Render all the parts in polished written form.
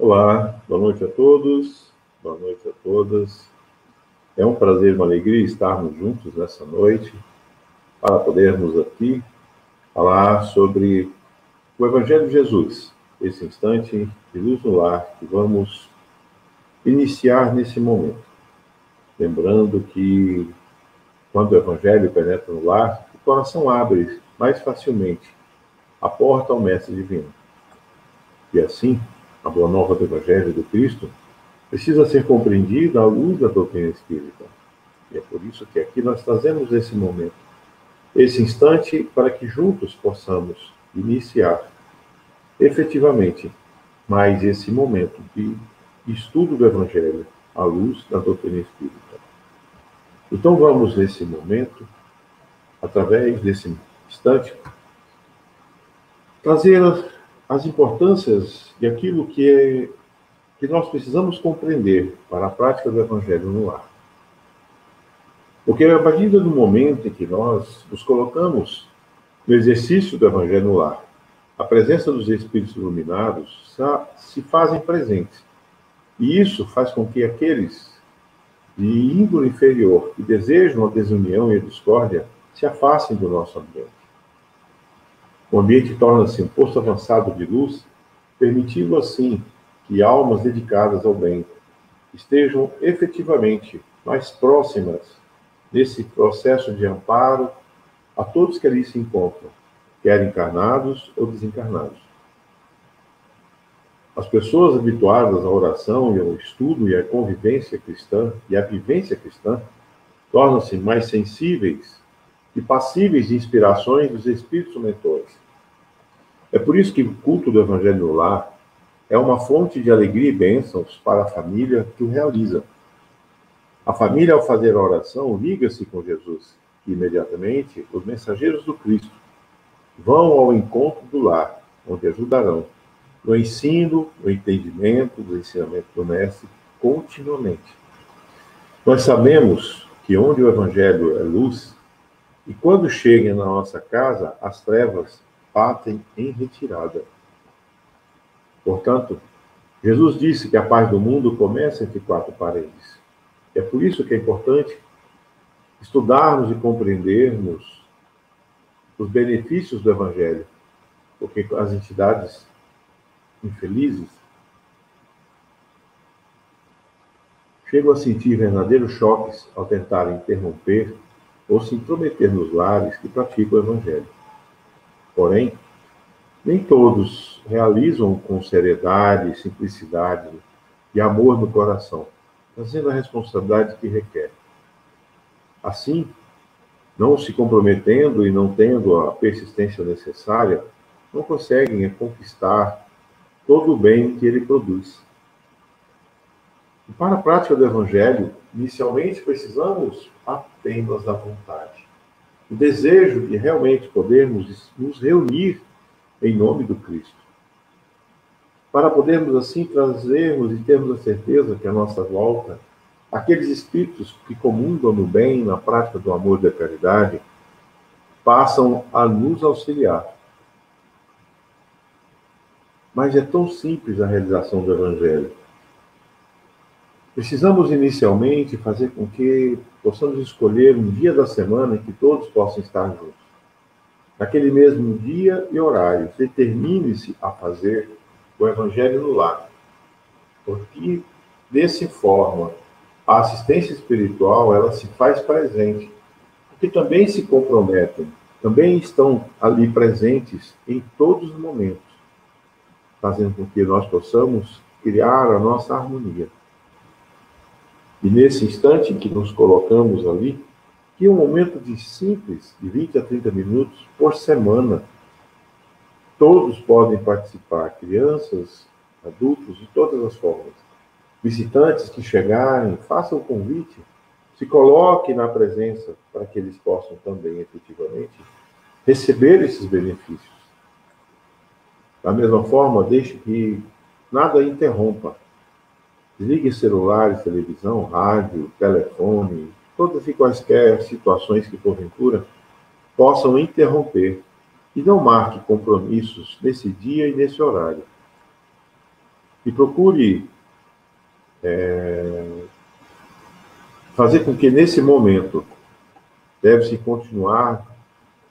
Olá, boa noite a todos, boa noite a todas. É um prazer e uma alegria estarmos juntos nessa noite para podermos aqui falar sobre o Evangelho de Jesus, esse instante de luz no lar que vamos iniciar nesse momento. Lembrando que quando o Evangelho penetra no lar, o coração abre mais facilmente a porta ao Mestre Divino. E assim, a boa nova do Evangelho do Cristo precisa ser compreendida à luz da doutrina espírita. E é por isso que aqui nós trazemos esse momento, esse instante, para que juntos possamos iniciar efetivamente mais esse momento de estudo do Evangelho à luz da doutrina espírita. Então vamos, nesse momento, através desse instante, trazer as importâncias de aquilo que nós precisamos compreender para a prática do Evangelho no lar. Porque a partir do momento em que nós nos colocamos no exercício do Evangelho no lar, a presença dos Espíritos iluminados se fazem presentes. E isso faz com que aqueles de índole inferior que desejam a desunião e a discórdia se afastem do nosso ambiente. O ambiente torna-se um posto avançado de luz, permitindo assim que almas dedicadas ao bem estejam efetivamente mais próximas nesse processo de amparo a todos que ali se encontram, quer encarnados ou desencarnados. As pessoas habituadas à oração e ao estudo e à convivência cristã e à vivência cristã tornam-se mais sensíveis e passíveis de inspirações dos Espíritos mentores. É por isso que o culto do Evangelho no lar é uma fonte de alegria e bênçãos para a família que o realiza. A família, ao fazer a oração, liga-se com Jesus, e imediatamente os mensageiros do Cristo vão ao encontro do lar, onde ajudarão no ensino, no entendimento do ensinamento do Mestre, continuamente. Nós sabemos que onde o Evangelho é luz, e quando cheguem na nossa casa, as trevas batem em retirada. Portanto, Jesus disse que a paz do mundo começa entre quatro paredes. É por isso que é importante estudarmos e compreendermos os benefícios do Evangelho, porque as entidades infelizes chegam a sentir verdadeiros choques ao tentarem interromper ou se intrometer nos lares que praticam o Evangelho. Porém, nem todos realizam com seriedade, simplicidade e amor no coração, fazendo a responsabilidade que requer. Assim, não se comprometendo e não tendo a persistência necessária, não conseguem conquistar todo o bem que ele produz. E para a prática do Evangelho, inicialmente precisamos apenas da vontade. O desejo de realmente podermos nos reunir em nome do Cristo. Para podermos assim trazermos e termos a certeza que à nossa volta, aqueles espíritos que comungam no bem, na prática do amor e da caridade, passam a nos auxiliar. Mas é tão simples a realização do Evangelho. Precisamos inicialmente fazer com que possamos escolher um dia da semana em que todos possam estar juntos. Naquele mesmo dia e horário, determine-se a fazer o Evangelho no lar, porque dessa forma a assistência espiritual ela se faz presente, porque também se comprometem, também estão ali presentes em todos os momentos, fazendo com que nós possamos criar a nossa harmonia. E nesse instante em que nos colocamos ali, que é um momento de simples, de 20 a 30 minutos por semana, todos podem participar, crianças, adultos, de todas as formas. Visitantes que chegarem, façam o convite, se coloquem na presença para que eles possam também, efetivamente, receber esses benefícios. Da mesma forma, deixe que nada interrompa. Desligue celulares, televisão, rádio, telefone, todas e quaisquer situações que, porventura, possam interromper. E não marque compromissos nesse dia e nesse horário. e procure fazer com que nesse momento deve-se continuar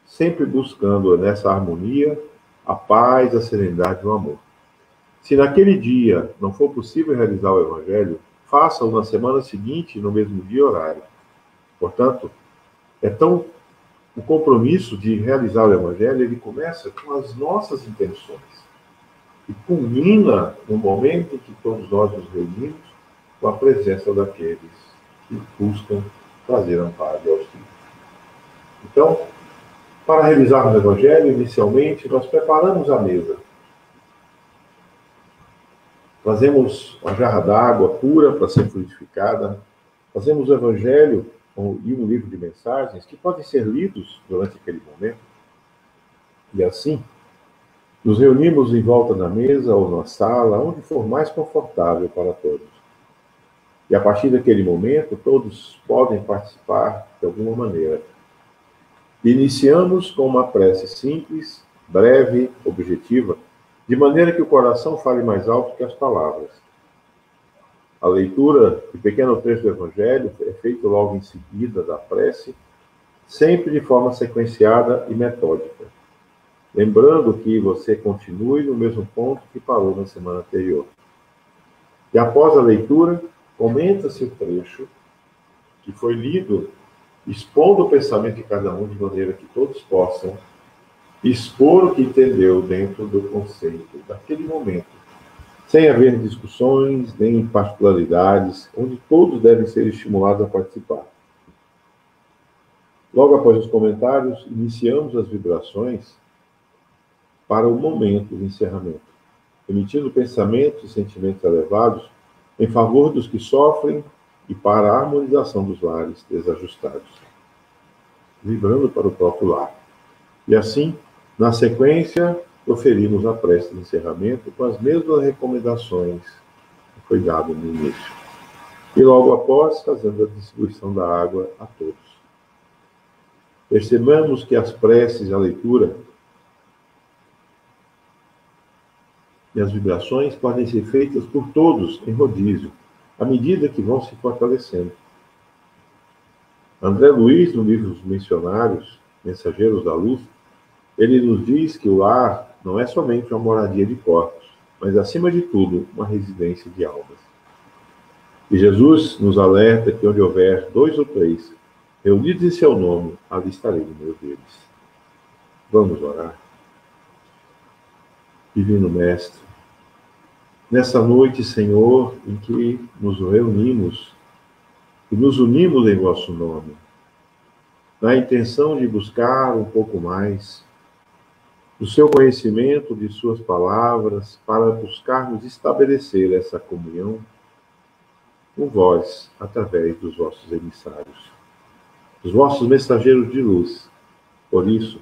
sempre buscando nessa harmonia a paz, a serenidade e o amor. Se naquele dia não for possível realizar o Evangelho, faça-o na semana seguinte, no mesmo dia e horário. Portanto, o compromisso de realizar o Evangelho, ele começa com as nossas intenções e culmina no momento em que todos nós nos reunimos com a presença daqueles que buscam trazer amparo e auxílio. Então, para realizarmos o Evangelho, inicialmente, nós preparamos a mesa. Trazemos uma jarra d'água pura para ser fluidificada. Fazemos o Evangelho e um livro de mensagens que podem ser lidos durante aquele momento. E assim, nos reunimos em volta da mesa ou na sala, onde for mais confortável para todos. E a partir daquele momento, todos podem participar de alguma maneira. Iniciamos com uma prece simples, breve, objetiva, de maneira que o coração fale mais alto que as palavras. A leitura de pequeno trecho do Evangelho é feita logo em seguida da prece, sempre de forma sequenciada e metódica. Lembrando que você continue no mesmo ponto que parou na semana anterior. E após a leitura, comenta-se o trecho que foi lido, expondo o pensamento de cada um de maneira que todos possam expor o que entendeu dentro do conceito daquele momento, sem haver discussões nem particularidades, onde todos devem ser estimulados a participar. Logo após os comentários, iniciamos as vibrações para o momento de encerramento, emitindo pensamentos e sentimentos elevados em favor dos que sofrem e para a harmonização dos lares desajustados, vibrando para o próprio lar. E assim, na sequência, proferimos a prece de encerramento com as mesmas recomendações que foi dado no início. E logo após, fazendo a distribuição da água a todos. Percebamos que as preces e a leitura e as vibrações podem ser feitas por todos em rodízio, à medida que vão se fortalecendo. André Luiz, no livro Os Missionários, Mensageiros da Luz, ele nos diz que o lar não é somente uma moradia de corpos, mas, acima de tudo, uma residência de almas. E Jesus nos alerta que onde houver 2 ou 3 reunidos em seu nome, ali estarei no meio deles. Vamos orar. Divino Mestre, nessa noite, Senhor, em que nos reunimos e nos unimos em vosso nome, na intenção de buscar um pouco mais do seu conhecimento, de suas palavras, para buscarmos estabelecer essa comunhão com vós, através dos vossos emissários, dos vossos mensageiros de luz. Por isso,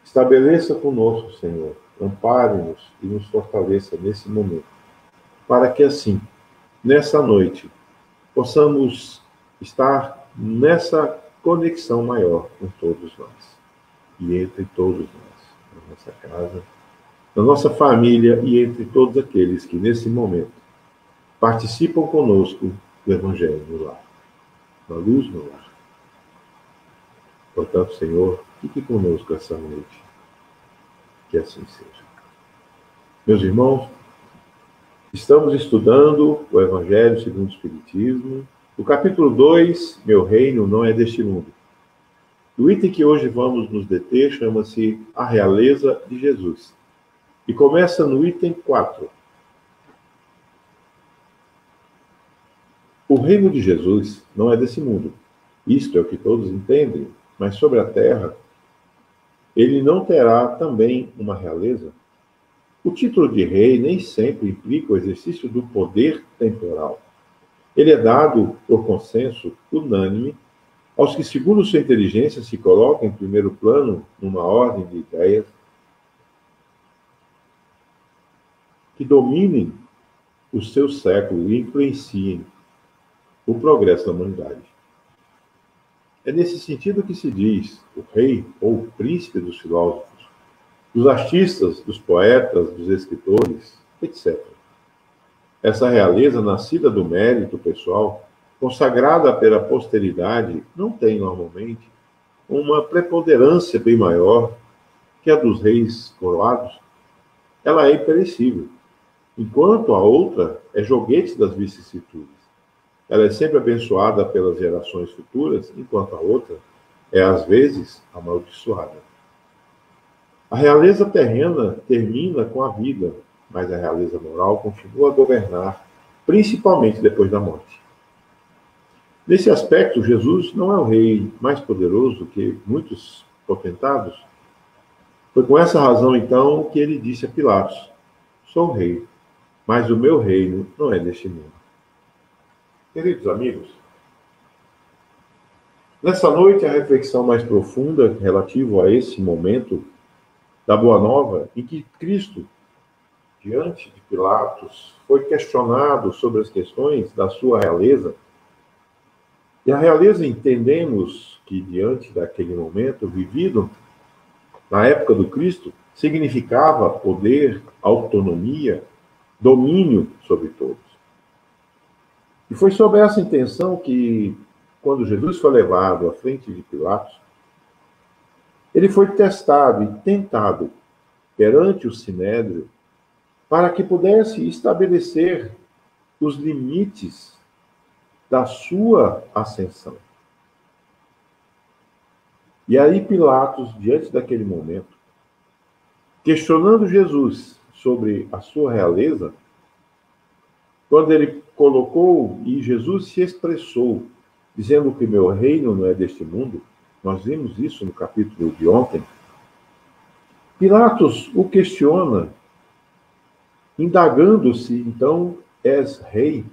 estabeleça conosco, Senhor, ampare-nos e nos fortaleça nesse momento, para que assim, nessa noite, possamos estar nessa conexão maior com todos nós, e entre todos nós, na nossa casa, na nossa família e entre todos aqueles que, nesse momento, participam conosco do Evangelho no lar, da luz no lar. Portanto, Senhor, fique conosco essa noite. Que assim seja. Meus irmãos, estamos estudando o Evangelho segundo o Espiritismo, o capítulo 2, Meu Reino não é deste mundo. O item que hoje vamos nos deter chama-se A Realeza de Jesus. E começa no item 4. O reino de Jesus não é desse mundo. Isto é o que todos entendem, mas sobre a terra ele não terá também uma realeza? O título de rei nem sempre implica o exercício do poder temporal. Ele é dado por consenso unânime aos que, segundo sua inteligência, se colocam em primeiro plano numa ordem de ideias que dominem o seu século e influenciem o progresso da humanidade. É nesse sentido que se diz o rei ou o príncipe dos filósofos, dos artistas, dos poetas, dos escritores, etc. Essa realeza, nascida do mérito pessoal, consagrada pela posteridade, não tem, normalmente, uma preponderância bem maior que a dos reis coroados. Ela é imperecível, enquanto a outra é joguete das vicissitudes. Ela é sempre abençoada pelas gerações futuras, enquanto a outra é, às vezes, amaldiçoada. A realeza terrena termina com a vida, mas a realeza moral continua a governar, principalmente depois da morte. Nesse aspecto, Jesus não é o rei mais poderoso que muitos potentados. Foi com essa razão, então, que ele disse a Pilatos: sou rei, mas o meu reino não é deste mundo. Queridos amigos, nessa noite a reflexão mais profunda relativa a esse momento da Boa Nova, em que Cristo, diante de Pilatos, foi questionado sobre as questões da sua realeza. E a realeza, entendemos que, diante daquele momento vivido, na época do Cristo, significava poder, autonomia, domínio sobre todos. E foi sob essa intenção que, quando Jesus foi levado à frente de Pilatos, ele foi testado e tentado perante o Sinédrio para que pudesse estabelecer os limites da sua ascensão. E aí Pilatos, diante daquele momento, questionando Jesus sobre a sua realeza, quando ele colocou e Jesus se expressou, dizendo que meu reino não é deste mundo, nós vimos isso no capítulo de ontem, Pilatos o questiona, indagando se, então, és rei?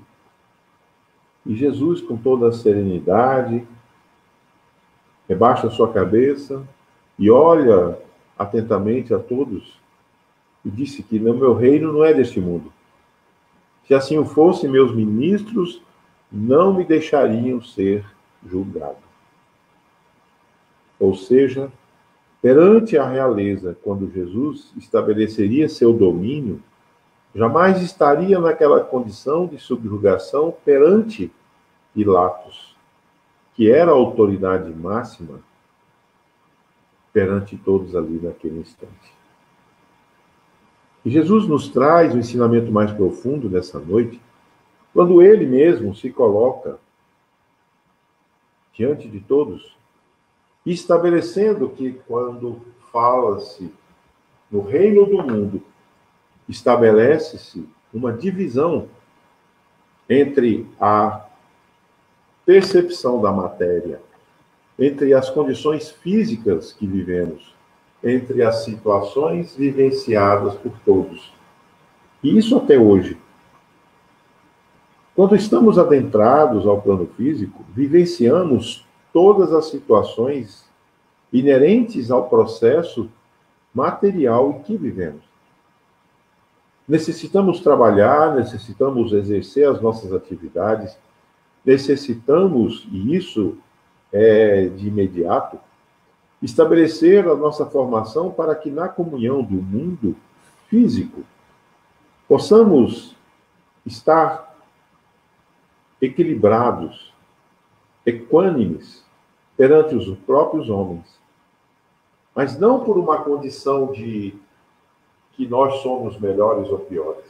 E Jesus, com toda a serenidade, rebaixa a sua cabeça e olha atentamente a todos e disse que o meu reino não é deste mundo. Se assim o fosse, meus ministros não me deixariam ser julgado. Ou seja, perante a realeza, quando Jesus estabeleceria seu domínio, jamais estaria naquela condição de subjugação perante Pilatos, que era a autoridade máxima perante todos ali naquele instante. E Jesus nos traz o ensinamento mais profundo nessa noite, quando ele mesmo se coloca diante de todos, estabelecendo que quando fala-se no reino do mundo, estabelece-se uma divisão entre a percepção da matéria, entre as condições físicas que vivemos, entre as situações vivenciadas por todos. E isso até hoje. Quando estamos adentrados ao plano físico, vivenciamos todas as situações inerentes ao processo material em que vivemos. Necessitamos trabalhar, necessitamos exercer as nossas atividades, necessitamos, e isso é de imediato, estabelecer a nossa formação para que na comunhão do mundo físico possamos estar equilibrados, equânimes perante os próprios homens. Mas não por uma condição de que nós somos melhores ou piores,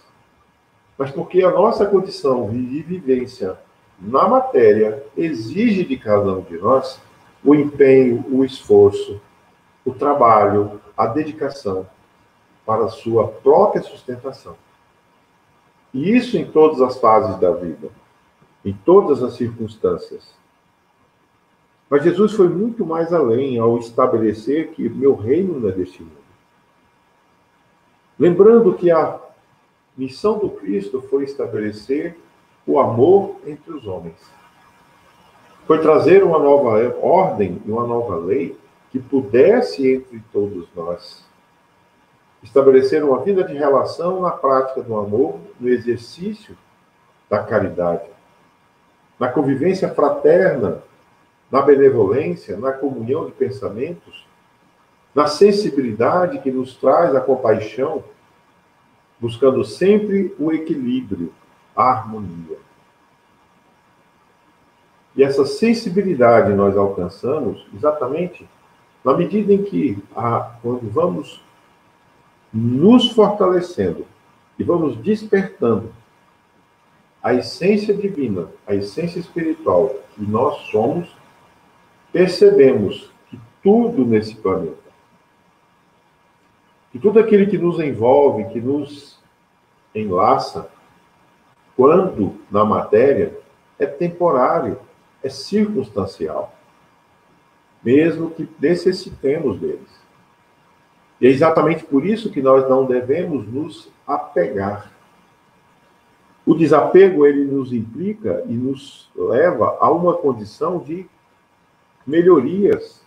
mas porque a nossa condição de vivência na matéria exige de cada um de nós o empenho, o esforço, o trabalho, a dedicação para a sua própria sustentação. E isso em todas as fases da vida, em todas as circunstâncias. Mas Jesus foi muito mais além ao estabelecer que meu reino não é deste mundo. Lembrando que a missão do Cristo foi estabelecer o amor entre os homens. Foi trazer uma nova ordem e uma nova lei que pudesse, entre todos nós, estabelecer uma vida de relação na prática do amor, no exercício da caridade, na convivência fraterna, na benevolência, na comunhão de pensamentos, na sensibilidade que nos traz a compaixão, buscando sempre o equilíbrio harmonia. E essa sensibilidade nós alcançamos exatamente na medida em que, quando vamos nos fortalecendo e vamos despertando a essência divina, a essência espiritual que nós somos, percebemos que tudo nesse planeta, que tudo aquilo que nos envolve, que nos enlaça, quando na matéria, é temporário, é circunstancial, mesmo que necessitemos deles. E é exatamente por isso que nós não devemos nos apegar. O desapego, ele nos implica e nos leva a uma condição de melhorias,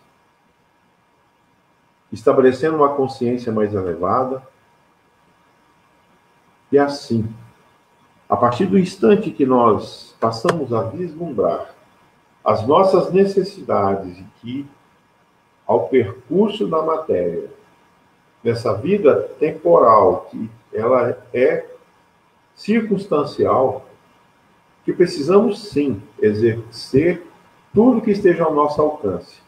estabelecendo uma consciência mais elevada. E assim, a partir do instante que nós passamos a vislumbrar as nossas necessidades e que, ao percurso da matéria, dessa vida temporal, que ela é circunstancial, que precisamos sim exercer tudo que esteja ao nosso alcance.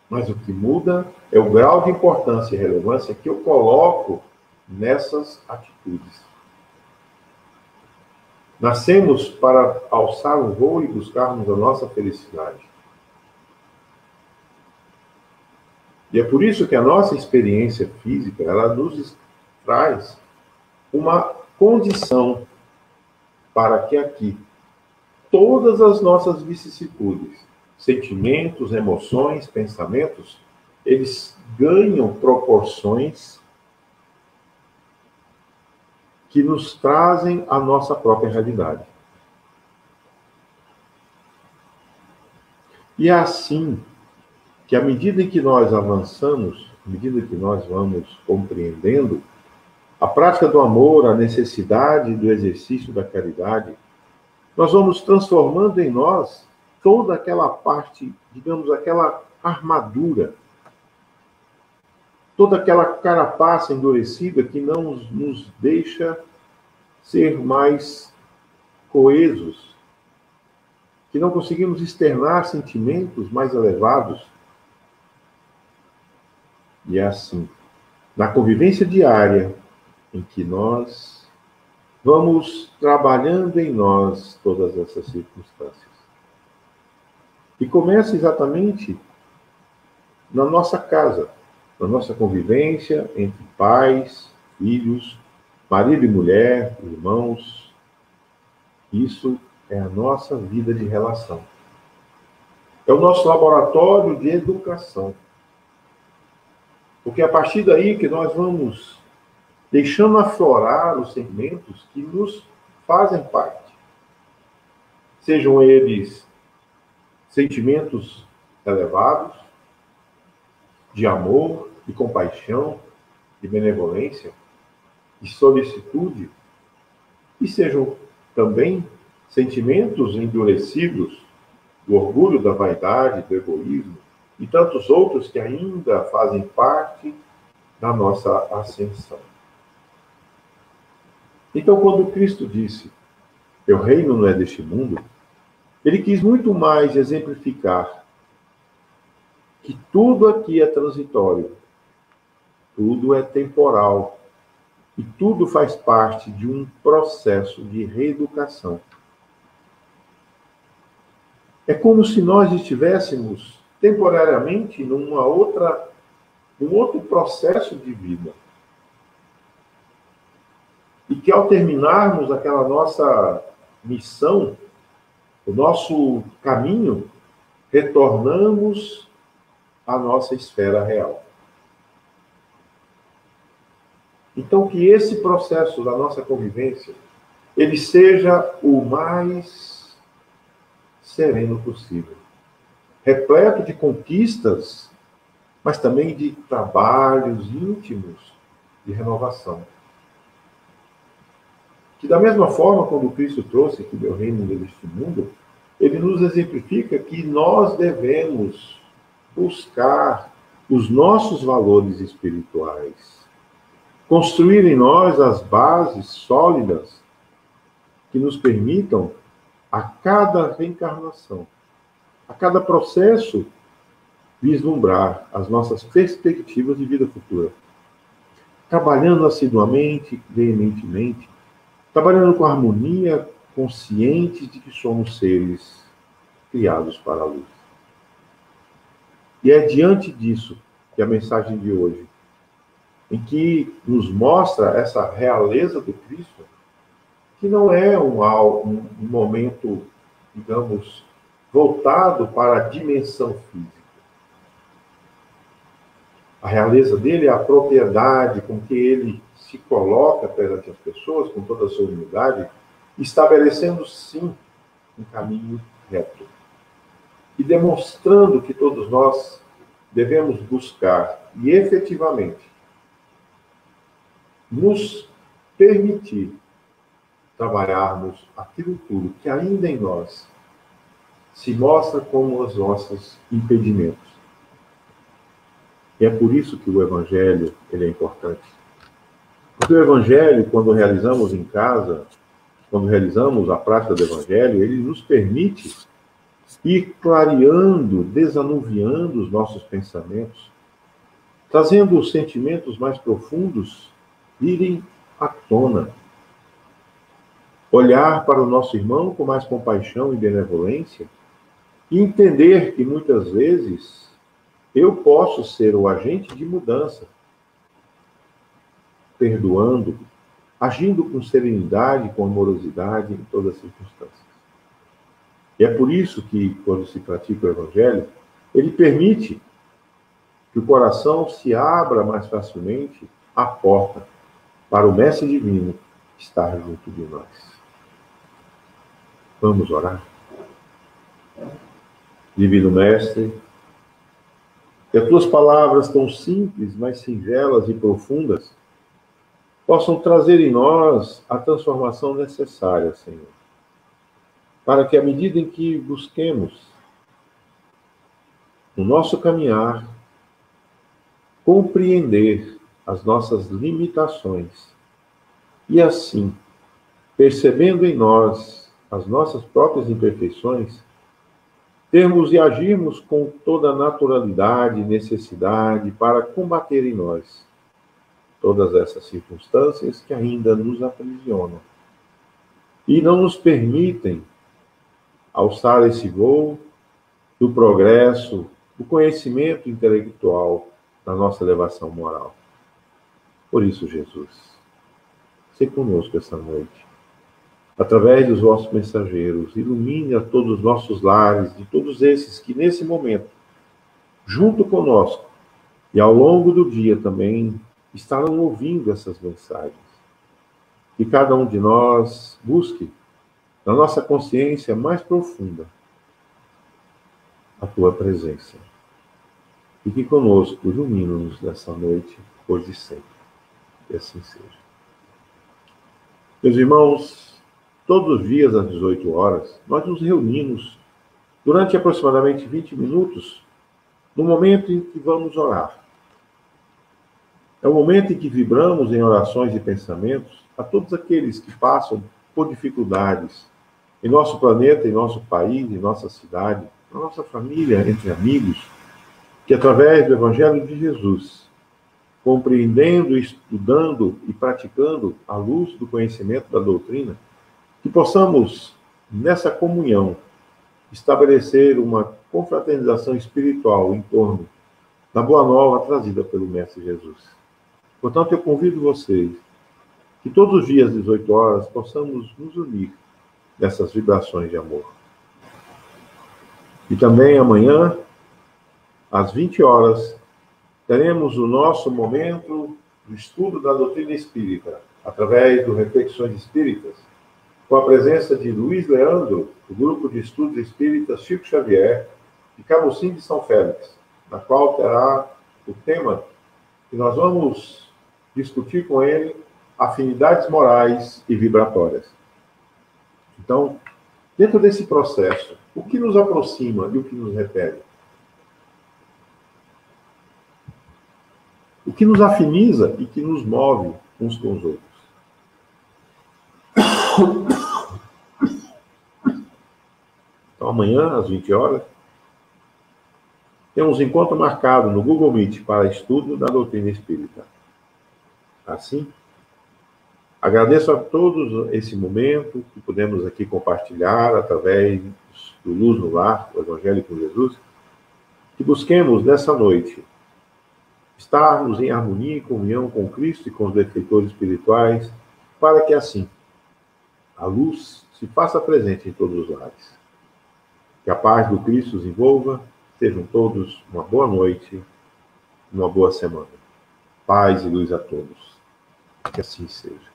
Mas o que muda é o grau de importância e relevância que eu coloco nessas atitudes. Nascemos para alçar o voo e buscarmos a nossa felicidade. E é por isso que a nossa experiência física, ela nos traz uma condição para que aqui todas as nossas vicissitudes, sentimentos, emoções, pensamentos, eles ganham proporções que nos trazem a nossa própria realidade. E é assim que, à medida em que nós avançamos, à medida que nós vamos compreendendo a prática do amor, a necessidade do exercício da caridade, nós vamos transformando em nós toda aquela parte, digamos, aquela armadura, toda aquela carapaça endurecida que não nos deixa ser mais coesos, que não conseguimos externar sentimentos mais elevados. E é assim, na convivência diária, em que nós vamos trabalhando em nós todas essas circunstâncias. E começa exatamente na nossa casa, na nossa convivência entre pais, filhos, marido e mulher, irmãos. Isso é a nossa vida de relação. É o nosso laboratório de educação. Porque é a partir daí que nós vamos deixando aflorar os sentimentos que nos fazem parte. Sejam eles sentimentos elevados, de amor, de compaixão, de benevolência, de solicitude, e sejam também sentimentos endurecidos do orgulho, da vaidade, do egoísmo, e tantos outros que ainda fazem parte da nossa ascensão. Então, quando Cristo disse, "Meu reino não é deste mundo", ele quis muito mais exemplificar que tudo aqui é transitório, tudo é temporal, e tudo faz parte de um processo de reeducação. É como se nós estivéssemos temporariamente num outro processo de vida. E que ao terminarmos aquela nossa missão, o nosso caminho, retornamos à nossa esfera real. Então, que esse processo da nossa convivência, ele seja o mais sereno possível. Repleto de conquistas, mas também de trabalhos íntimos de renovação. Que da mesma forma, quando Cristo trouxe aqui meu reino deste mundo, ele nos exemplifica que nós devemos buscar os nossos valores espirituais, construir em nós as bases sólidas que nos permitam, a cada reencarnação, a cada processo, vislumbrar as nossas perspectivas de vida futura. Trabalhando assiduamente, veementemente, trabalhando com harmonia, conscientes de que somos seres criados para a luz. E é diante disso que a mensagem de hoje, em que nos mostra essa realeza do Cristo, que não é um momento, digamos, voltado para a dimensão física. A realeza dele é a propriedade com que ele se coloca perante as pessoas, com toda a sua humildade, estabelecendo, sim, um caminho reto. E demonstrando que todos nós devemos buscar e efetivamente nos permitir trabalharmos aquilo tudo que ainda em nós se mostra como os nossos impedimentos. E é por isso que o Evangelho ele é importante. Porque o Evangelho, quando realizamos em casa, quando realizamos a prática do Evangelho, ele nos permite ir clareando, desanuviando os nossos pensamentos, trazendo os sentimentos mais profundos irem à tona. Olhar para o nosso irmão com mais compaixão e benevolência e entender que muitas vezes eu posso ser o agente de mudança, perdoando, agindo com serenidade, com amorosidade em todas as circunstâncias. E é por isso que, quando se pratica o Evangelho, ele permite que o coração se abra mais facilmente à porta para o Mestre Divino estar junto de nós. Vamos orar? Divino Mestre, que as tuas palavras tão simples, mas singelas e profundas possam trazer em nós a transformação necessária, Senhor, para que, à medida em que busquemos no nosso caminhar compreender as nossas limitações e, assim, percebendo em nós as nossas próprias imperfeições, termos e agirmos com toda a naturalidade e necessidade para combater em nós todas essas circunstâncias que ainda nos aprisionam e não nos permitem alçar esse voo do progresso, do conhecimento intelectual, da nossa elevação moral. Por isso, Jesus, se conosco essa noite. Através dos vossos mensageiros, ilumine a todos os nossos lares, de todos esses que nesse momento, junto conosco, e ao longo do dia também, estarão ouvindo essas mensagens. Que cada um de nós busque, na nossa consciência mais profunda, a tua presença. E que conosco ilumine-nos nessa noite, hoje e sempre. Que assim seja. Meus irmãos, todos os dias às 18 horas, nós nos reunimos durante aproximadamente 20 minutos, no momento em que vamos orar. É o momento em que vibramos em orações e pensamentos a todos aqueles que passam por dificuldades em nosso planeta, em nosso país, em nossa cidade, na nossa família, entre amigos, que através do Evangelho de Jesus, compreendendo, estudando e praticando à luz do conhecimento da doutrina, que possamos, nessa comunhão, estabelecer uma confraternização espiritual em torno da boa nova trazida pelo Mestre Jesus. Portanto, eu convido vocês que todos os dias, às 18 horas, possamos nos unir nessas vibrações de amor. E também amanhã, às 20 horas, teremos o nosso momento do estudo da doutrina espírita, através do Reflexões Espíritas, com a presença de Luiz Leandro, do Grupo de Estudos Espíritas Chico Xavier, de Camusim de São Félix, na qual terá o tema que nós vamos discutir com ele, afinidades morais e vibratórias. Então, dentro desse processo, o que nos aproxima e o que nos repele? O que nos afiniza e que nos move uns com os outros? amanhã, às 20 horas, temos um encontro marcado no Google Meet para estudo da doutrina espírita. Assim, agradeço a todos esse momento que pudemos aqui compartilhar através do Luz no Lar, o Evangelho com Jesus, que busquemos nessa noite estarmos em harmonia e comunhão com Cristo e com os benfeitores espirituais, para que assim a luz se faça presente em todos os lares. Que a paz do Cristo os envolva. Sejam todos uma boa noite, uma boa semana. Paz e luz a todos. Que assim seja.